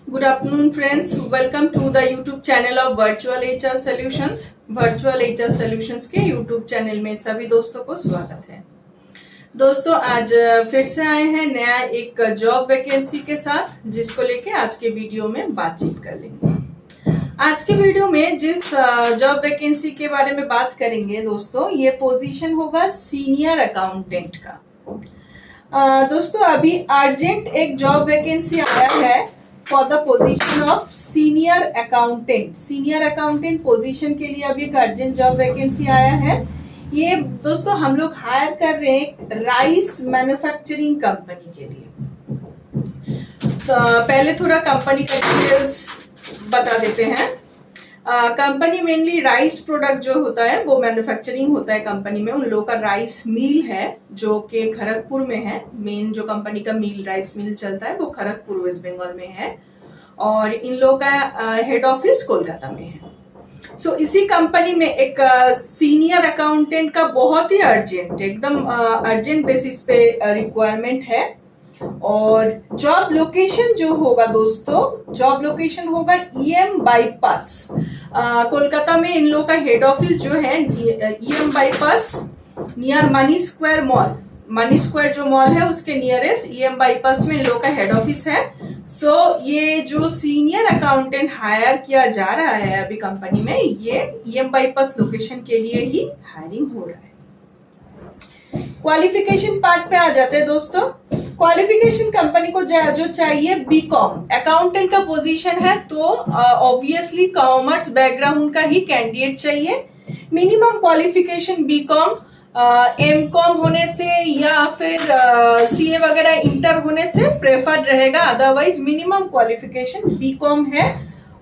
Good afternoon, friends. Welcome to the YouTube channel of Virtual HR Solutions. Virtual HR Solutions के YouTube channel में सभी दोस्तों को स्वागत है। दोस्तों आज फिर से आए हैं नया एक जॉब वैकेंसी के साथ, जिसको लेके आज के वीडियो में बातचीत कर लेंगे। आज के वीडियो में जिस जॉब वैकेंसी के बारे में बात करेंगे दोस्तों, ये पोजीशन होगा सीनियर अकाउंटेंट का। दोस्तों अभी अर्जेंट एक जॉब वैकेंसी आया है for the position of senior accountant. Senior accountant position के लिए अभी एक अर्जेंट जॉब वैकेंसी आया है। ये दोस्तों हम लोग हायर कर रहे हैं राइस मैन्युफैक्चरिंग कंपनी के लिए। तो पहले थोड़ा कंपनी का डिटेल्स बता देते हैं। कंपनी मेनली राइस प्रोडक्ट जो होता है वो मैन्युफैक्चरिंग होता है कंपनी में। उन लोगों का राइस मिल है जो कि खड़गपुर में है। मेन जो कंपनी का मिल राइस मिल चलता है वो खड़गपुर वेस्ट बंगाल में है, और इन लोगों का हेड ऑफिस कोलकाता में है। सो इसी कंपनी में एक सीनियर अकाउंटेंट का बहुत ही अर्जेंट, एकदम अर्जेंट बेसिस पे रिक्वायरमेंट है। और जॉब लोकेशन जो होगा दोस्तों, जॉब लोकेशन होगा ईएम बाईपास। कोलकाता में इन लोगों का हेड ऑफिस जो है EM bypass near money square mall. Money square जो मॉल है उसके नियरेस्ट ईएम बाईपास में इन लोगों का हेड ऑफिस है। सो ये जो सीनियर अकाउंटेंट हायर किया जा रहा है अभी कंपनी में, ये ईएम बाईपास लोकेशन के लिए ही हायरिंग हो रहा है। क्वालिफिकेशन पार्ट पे आ जाते हैं दोस्तों। क्वालिफिकेशन कंपनी को जो चाहिए बीकॉम। अकाउंटेंट का पोजीशन है तो ऑब्वियसली कॉमर्स बैकग्राउंड का ही कैंडिडेट चाहिए। मिनिमम क्वालिफिकेशन बीकॉम, एमकॉम होने से या फिर सीए वगैरह इंटर होने से प्रेफर्ड रहेगा। अदरवाइज मिनिमम क्वालिफिकेशन बीकॉम है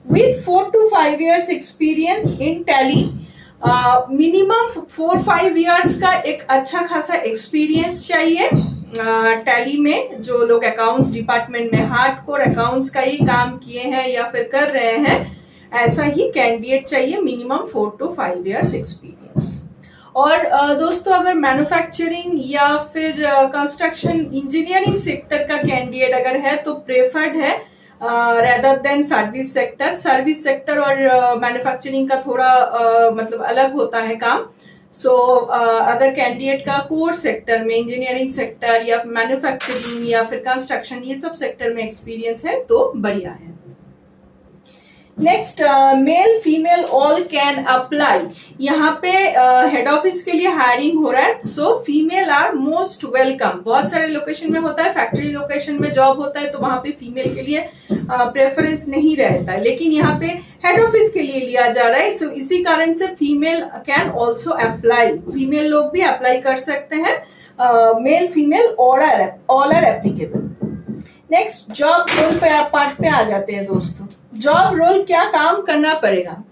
with 4 to 5 years experience in tally. Minimum 4-5 years का एक अच्छा खासा एक्सपीरियंस चाहिए टैली में। जो लोग अकाउंट्स डिपार्टमेंट में हार्डकोर अकाउंट्स का ही काम किए हैं या फिर कर रहे हैं, ऐसा ही कैंडिडेट चाहिए। Minimum 4 to 5 years experience. और दोस्तों अगर मैन्युफैक्चरिंग या फिर कंस्ट्रक्शन इंजीनियरिंग सेक्टर का कैंडिडेट अगर है तो प्रेफर्ड है rather than service sector. Service sector और मैन्युफैक्चरिंग का थोड़ा मतलब अलग होता है काम। सो अगर कैंडिडेट का कोर सेक्टर में इंजीनियरिंग सेक्टर या मैन्युफैक्चरिंग या फिर कंस्ट्रक्शन ये सब सेक्टर में एक्सपीरियंस है तो बढ़िया है। Next, mail female all can apply. यहाँ पे हेड ऑफिस के लिए हायरिंग हो रहा है। So female are most welcome. बहुत सारे लोकेशन में होता है, फैक्ट्री लोकेशन में जॉब होता है तो वहां पे फीमेल के लिए प्रेफरेंस नहीं रहता है, लेकिन यहाँ पे हेड ऑफिस के लिए लिया जा रहा है। सो इसी कारण से female can also apply. Female लोग भी अप्लाई कर सकते हैं। Male female all are applicable. Next, job role पे पार्ट पे आ जाते हैं दोस्तों। जॉब रोल क्या काम करना पड़ेगा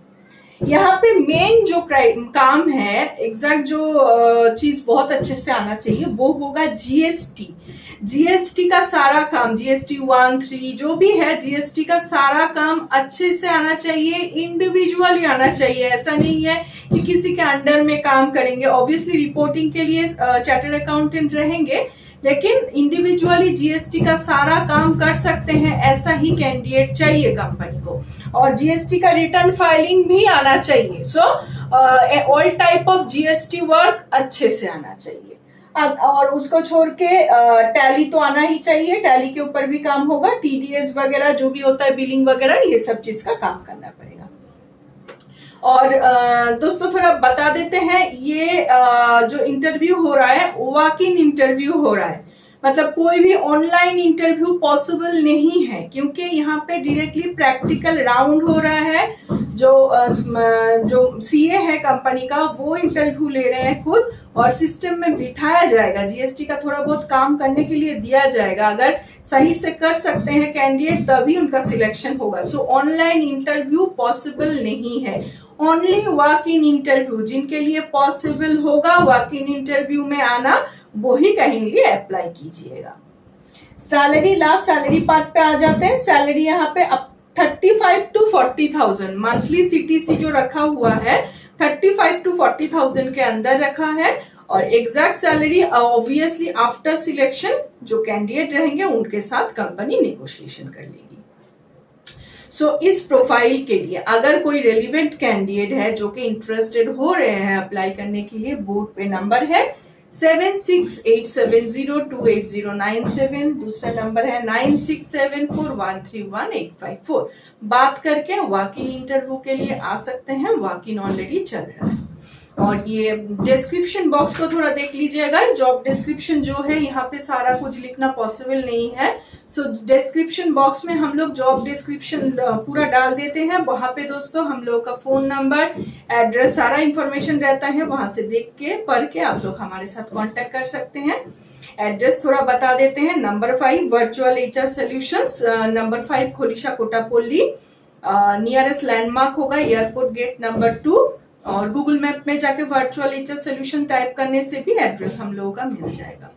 यहाँ पे। मेन जो काम है, एग्जैक्ट जो चीज बहुत अच्छे से आना चाहिए वो होगा जीएसटी। जीएसटी का सारा काम, जीएसटी 1-3 जो भी है, जीएसटी का सारा काम अच्छे से आना चाहिए, इंडिविजुअली आना चाहिए। ऐसा नहीं है कि किसी के अंडर में काम करेंगे। ऑब्वियसली रिपोर्टिंग के लिए चार्टर्ड अकाउंटेंट रहेंगे, लेकिन इंडिविजुअली जीएसटी का सारा काम कर सकते हैं, ऐसा ही कैंडिडेट चाहिए कंपनी को। और जीएसटी का रिटर्न फाइलिंग भी आना चाहिए। So all type of GST work अच्छे से आना चाहिए। और उसको छोड़ के टैली तो आना ही चाहिए। टैली के ऊपर भी काम होगा, टीडीएस वगैरह जो भी होता है, बिलिंग वगैरह, ये सब चीज का काम करना पड़ेगा। और दोस्तों थोड़ा बता देते हैं, ये जो इंटरव्यू हो रहा है वॉक इन इंटरव्यू हो रहा है। मतलब कोई भी ऑनलाइन इंटरव्यू पॉसिबल नहीं है, क्योंकि यहाँ पे डायरेक्टली प्रैक्टिकल राउंड हो रहा है। जो सीए है कंपनी का वो इंटरव्यू ले रहे हैं खुद, और सिस्टम में बिठाया जाएगा। जीएसटी का थोड़ा बहुत काम करने के लिए दिया जाएगा। अगर सही से कर सकते हैं कैंडिडेट तभी उनका सिलेक्शन होगा। सो ऑनलाइन इंटरव्यू पॉसिबल नहीं है, ओनली वॉक इन इंटरव्यू। जिनके लिए पॉसिबल होगा वॉक इन इंटरव्यू में आना, वो ही कहेंगे अप्लाई कीजिएगा। सैलरी, लास्ट सैलरी पार्ट पे आ जाते हैं। सैलरी यहाँ पे 35 to 40,000 मंथली सीटीसी जो रखा हुआ है 35 to 40,000 के अंदर रखा है। और exact salary obviously after selection जो कैंडिडेट रहेंगे उनके साथ कंपनी नेगोशिएशन कर लेगी। सो इस प्रोफाइल के लिए अगर कोई रेलिवेंट कैंडिडेट है जो कि इंटरेस्टेड हो रहे हैं अप्लाई करने के लिए, बोर्ड पे नंबर है 7687028097, दूसरा नंबर है 9674131854। बात करके वॉक इन इंटरव्यू के लिए आ सकते हैं, वॉक इन ऑलरेडी चल रहा है। और ये डिस्क्रिप्शन बॉक्स को थोड़ा देख लीजिएगा, जॉब डिस्क्रिप्शन जो है यहाँ पे सारा कुछ लिखना पॉसिबल नहीं है। सो डिस्क्रिप्शन बॉक्स में हम लोग जॉब डिस्क्रिप्शन पूरा डाल देते हैं, वहां पे दोस्तों हम लोग का फोन नंबर, एड्रेस, सारा इंफॉर्मेशन रहता है, वहां से देख के पढ़ के आप लोग हमारे साथ कांटेक्ट कर सकते हैं। एड्रेस थोड़ा बता देते हैं, number 5 virtual HR solutions, number 5 Kholisha Kotapalli, nearest landmark होगा एयरपोर्ट गेट नंबर 2, और गूगल मैप में जाके वर्चुअल एचआर सॉल्यूशन टाइप करने से भी एड्रेस हम लोगों का मिल जाएगा।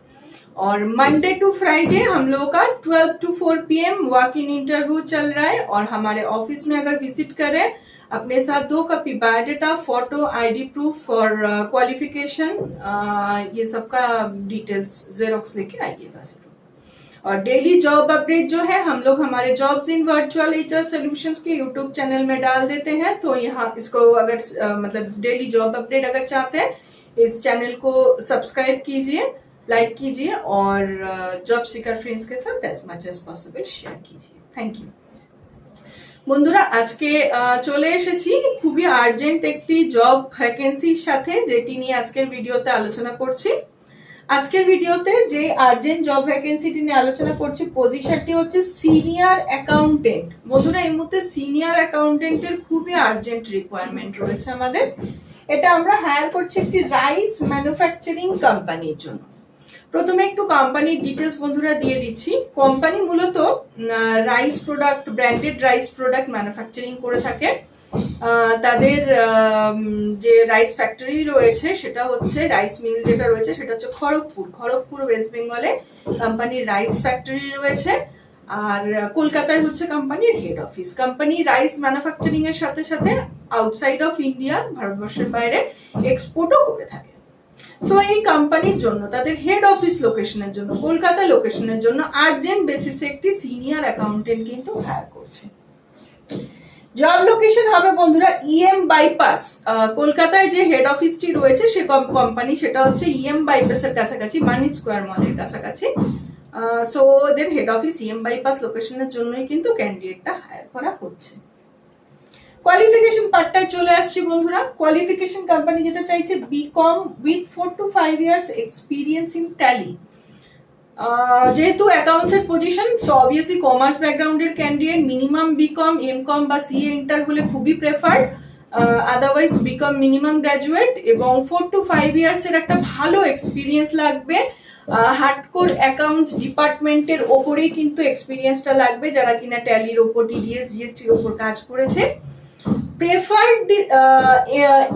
और मंडे टू फ्राइडे हम लोगों का 12 to 4 PM walk in interview चल रहा है। और हमारे ऑफिस में अगर विजिट करें, अपने साथ 2 copy biodata, photo, ID proof और क्वालिफिकेशन, ये सबका डिटेल्स जेरोक्स लेके आइएगा जरूर। और डेली जॉब अपडेट जो है हम लोग हमारे jobs in virtual HR solutions के यूट्यूब चैनल में डाल देते हैं। तो यहाँ इसको अगर मतलब डेली जॉब अपडेट अगर चाहते हैं, इस चैनल को सब्सक्राइब कीजिए, लाइक कीजिए और जॉब सीकर फ्रेंड्स के साथ as much as possible share कीजिए। Thank you. বন্ধুরা আজকে চলে এসেছি খুবই আর্জেন্ট একটি জব ভ্যাকেন্সির সাথে, যেটি নিয়ে আজকের ভিডিওতে আলোচনা করছি। আজকের ভিডিওতে যে আর্জেন্ট জব ভ্যাকেন্সিটি নিয়ে আলোচনা করছি, পজিশনটি হচ্ছে সিনিয়র অ্যাকাউন্টেন্ট। বন্ধুরা এই মুহূর্তে সিনিয়র অ্যাকাউন্টেন্টের খুবই আর্জেন্ট রিকোয়ারমেন্ট রয়েছে আমাদের। এটা আমরা হায়ার করছি একটি রাইস ম্যানুফ্যাকচারিং কোম্পানির জন্য। প্রথমে একটু কোম্পানির ডিটেলস বন্ধুরা দিয়ে দিচ্ছি। কোম্পানি মূলত rice product, branded rice product manufacturing করে থাকে। তাদের যে রাইস ফ্যাক্টরি রয়েছে সেটা হচ্ছে, রাইস মিল যেটা রয়েছে সেটা হচ্ছে খড়গপুর ওয়েস্ট বেঙ্গলে কোম্পানির রাইস ফ্যাক্টরি রয়েছে। আর কলকাতায় হচ্ছে কোম্পানির head office. Company rice manufacturing এর সাথে সাথে আউটসাইড অফ ইন্ডিয়া, ভারতবর্ষের বাইরে এক্সপোর্টও করে থাকে। সো এই কোম্পানির জন্য তাদের হেড অফিস লোকেশনের জন্য, কলকাতা লোকেশনের জন্য আর্জেন্ট বেসিসে একটি সিনিয়র অ্যাকাউন্টেন্ট কিন্তু হায়ার করছে। জব লোকেশন হবে বন্ধুরা ইএম বাইপাস। কলকাতায় যে হেড অফিসটি রয়েছে সে কোম্পানি, সেটা হচ্ছে ইএম বাইপাসের কাছাকাছি, মানি স্কোয়ার মলের কাছাকাছি। সো ওদের হেড অফিস ইএম বাইপাস লোকেশনের জন্যই কিন্তু ক্যান্ডিডেটটা হায়ার করা হচ্ছে। কোয়ালিফিকেশন পার্টটায় চলে আসছি বন্ধুরা। কোয়ালিফিকেশন কোম্পানি যেটা চাইছে BCom with 4 to 5 years experience in Tally. যেহেতু অ্যাকাউন্টসের পজিশন, সো অবভিয়াসলি কমার্স ব্যাকগ্রাউন্ডের ক্যান্ডিডেট, মিনিমাম বিকম, এমকম বা সিএ ইন্টার হলে খুবই preferred. Otherwise BCom minimum graduate এবং 4 to 5 years এর একটা ভালো এক্সপিরিয়েন্স লাগবে। হার্ডকোর অ্যাকাউন্টস ডিপার্টমেন্টের ওপরেই কিন্তু এক্সপিরিয়েন্সটা লাগবে, যারা কিনা ট্যালির ওপর, টিডিএস, জিএসটির ওপর কাজ করেছে। Preferred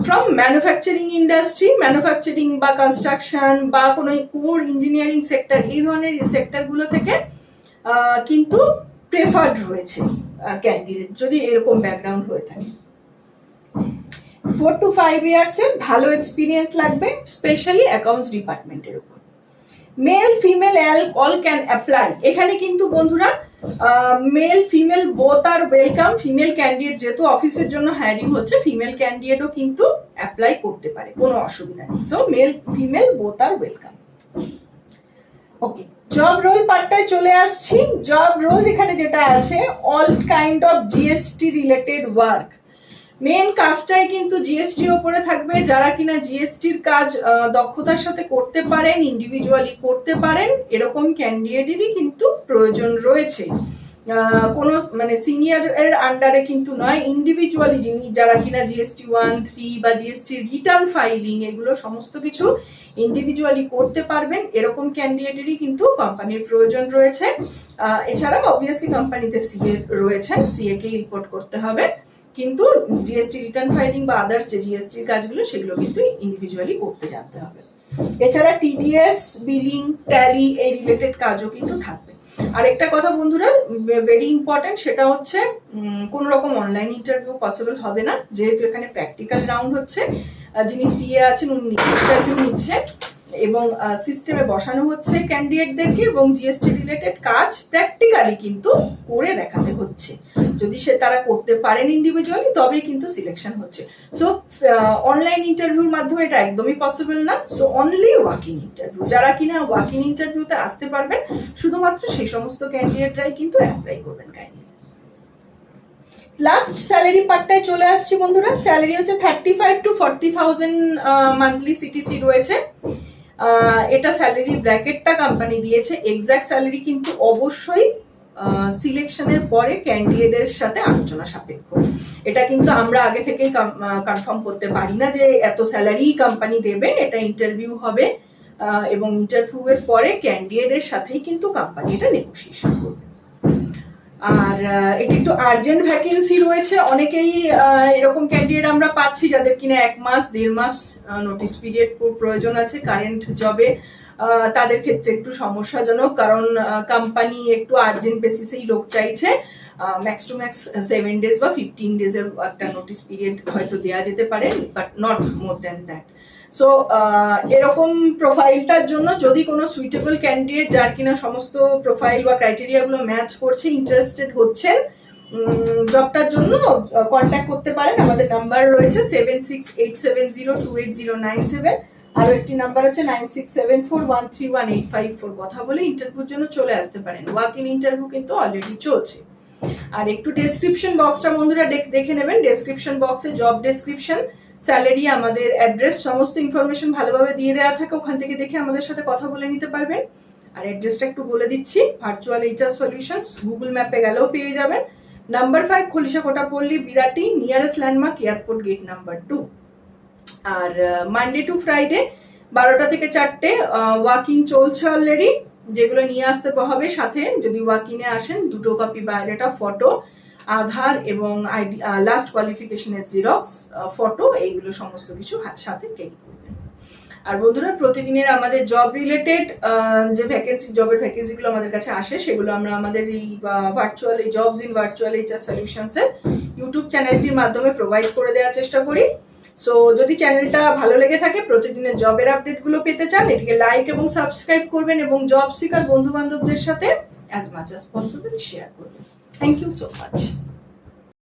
from manufacturing industry, manufacturing বা কনস্ট্রাকশন বা কোনো কোর ইঞ্জিনিয়ারিং সেক্টর, এই ধরনের সেক্টরগুলো থেকে কিন্তু প্রেফার্ড রয়েছে ক্যান্ডিডেট, যদি এরকম ব্যাকগ্রাউন্ড হয়ে থাকে। 4 to 5 years এর ভালো এক্সপিরিয়েন্স লাগবে, স্পেশালি অ্যাকাউন্টস ডিপার্টমেন্টের উপর। Male female all can apply. এখানে কিন্তু বন্ধুরা mail female both are welcome. Female candidate যেহেতু অফিসের জন্য হায়ারিং হচ্ছে, ফিমেল ক্যান্ডিডেটও কিন্তু অ্যাপ্লাই করতে পারে, কোনো অসুবিধা নেই। So male female both are welcome. Okay, job role পার্টটায় চলে আসছি। জব রোল এখানে যেটা আছে, all kind of GST related work. Main কাজটাই কিন্তু জিএসটির ওপরে থাকবে। যারা কিনা জিএসটির কাজ দক্ষতার সাথে করতে পারেন, ইন্ডিভিজুয়ালি করতে পারেন, এরকম ক্যান্ডিডেটেরই কিন্তু প্রয়োজন রয়েছে। কোনো মানে সিনিয়র এর আন্ডারে কিন্তু নয়, ইন্ডিভিজুয়ালি যারা কিনা জিএসটি 1, 3 বা জিএসটি রিটার্ন ফাইলিং, এগুলো সমস্ত কিছু ইন্ডিভিজুয়ালি করতে পারবেন, এরকম ক্যান্ডিডেটেরই কিন্তু কোম্পানির প্রয়োজন রয়েছে। এছাড়াও অবভিয়াসলি কোম্পানিতে সিএ রয়েছেন, সিএ কে রিপোর্ট করতে হবে, কিন্তু জিএসটি রিটার্ন ফাইলিং বা আদার্স যে জিএসটির কাজগুলো সেগুলো কিন্তু ইন্ডিভিজুয়ালি করতে জানতে হবে। এছাড়া টিডিএস, বিলিং, ট্যালি এই রিলেটেড কাজও কিন্তু থাকবে। আর একটা কথা বন্ধুরা ভেরি ইম্পর্টেন্ট, সেটা হচ্ছে কোনো রকম অনলাইন ইন্টারভিউ পসিবল হবে না, যেহেতু এখানে প্র্যাকটিক্যাল রাউন্ড হচ্ছে। যিনি সিএ আছেন উনি ইন্টারভিউ নিচ্ছে, এবং সিস্টেমে বসানো হচ্ছে ক্যান্ডিডেটদেরকে, এবং জিএসটি রিলেটেড কাজ প্র্যাকটিক্যালি কিন্তু করে দেখাতে হচ্ছে। যদি তারা করতে পারেন ইন্ডিভিজুয়ালি, তবেই কিন্তু সিলেকশন হচ্ছে। সো অনলাইন ইন্টারভিউর মাধ্যমে এটা একদমই পসিবল না। So only walk in interview, যারা কিনা ওয়াক ইন ইন্টারভিউতে আসতে পারবেন শুধুমাত্র সেই সমস্ত ক্যান্ডিডেটরাই কিন্তু অ্যাপ্লাই করবেন কাইন্ডলি। লাস্ট স্যালারি পার্টটায় চলে আসছি বন্ধুরা। স্যালারি হচ্ছে 35 to 40,000 মান্থলি সিটিসি রয়েছে। এটা স্যালারি ব্র্যাকেটটা কোম্পানি দিয়েছে। এক্সাক্ট স্যালারি কিন্তু অবশ্যই সিলেকশনের পরে ক্যান্ডিডেটের সাথে আলোচনা সাপেক্ষ। এটা কিন্তু আমরা আগে থেকেই কনফার্ম করতে পারি না যে এত স্যালারি কোম্পানি দেবে। এটা ইন্টারভিউ হবে এবং ইন্টারভিউয়ের পরে ক্যান্ডিডেটের সাথেই কিন্তু কোম্পানি এটা নেগোসিয়েশন করবে। আর এটি একটু আর্জেন্ট ভ্যাকেন্সি রয়েছে। অনেকেই এরকম ক্যান্ডিডেট আমরা পাচ্ছি যাদের কিনা 1 মাস 1.5 মাস নোটিস পিরিয়ড প্রয়োজন আছে কারেন্ট জবে। তাদের ক্ষেত্রে একটু সমস্যাজনক, কারণ কোম্পানি একটু আর্জেন্ট বেসিসেই লোক চাইছে। ম্যাক্স টু ম্যাক্স 7 days বা 15 days-এর একটা নোটিস পিরিয়ড হয়তো দেওয়া যেতে পারে, but not more than that. So এরকম প্রোফাইলটার জন্য যদি কোনো সুইটেবল ক্যান্ডিডেট যার কিনা সমস্ত প্রোফাইল বা ক্রাইটেরিয়াগুলো ম্যাচ করছে, ইন্টারেস্টেড হচ্ছেন জবটার জন্য, কন্ট্যাক্ট করতে পারেন। আমাদের নাম্বার রয়েছে 7687028097, আরও একটি নাম্বার আছে 9674131854। কথা বলে ইন্টারভিউর জন্য চলে আসতে পারেন। ওয়াক ইন ইন্টারভিউ কিন্তু অলরেডি চলছে। আর একটু ডেসক্রিপশন বক্সটা বন্ধুরা দেখে নেবেন। ডেসক্রিপশন বক্সে জব ডেসক্রিপশন, স্যালারি, আমাদের অ্যাড্রেস, সমস্ত ইনফরমেশন ভালোভাবে দিয়ে দেওয়া থাকে। ওখান থেকে দেখে আমাদের সাথে কথা বলে নিতে পারবেন। আর অ্যাড্রেসটা একটু বলে দিচ্ছি, ভার্চুয়াল এইচআর সলিউশনস, গুগল ম্যাপে গেলেও পেয়ে যাবেন। Number 5 Khalishakota Palli, Birati, nearest landmark airport gate number 2। আর মানডে টু ফ্রাইডে 12টা থেকে 4টে ওয়াকিং চলছে অলরেডি, যেগুলো নিয়ে আসতে হবে সাথে। যদি ওয়াকিংয়ে আসেন 2 কপি বায়োডাটা, ফটো, আধার এবং আইডি, লাস্ট কোয়ালিফিকেশনের জেরক্স, ফটো, এইগুলো সমস্ত কিছু সাথে ক্যারি করবেন। আর বন্ধুরা, প্রতিদিনের আমাদের জব রিলেটেড যে জবের ভ্যাকেন্সিগুলো আমাদের কাছে আসে, সেগুলো আমরা আমাদের এই virtual jobs in virtual HR সলিউশনসের ইউটিউব চ্যানেলটির মাধ্যমে প্রোভাইড করে দেওয়ার চেষ্টা করি। সো যদি চ্যানেলটা ভালো লেগে থাকে, প্রতিদিনের জবের আপডেটগুলো পেতে চান, এটিকে লাইক এবং সাবস্ক্রাইব করবেন এবং জব সিকার বন্ধু বান্ধবদের সাথে as much as possible share করবেন। Thank you so much.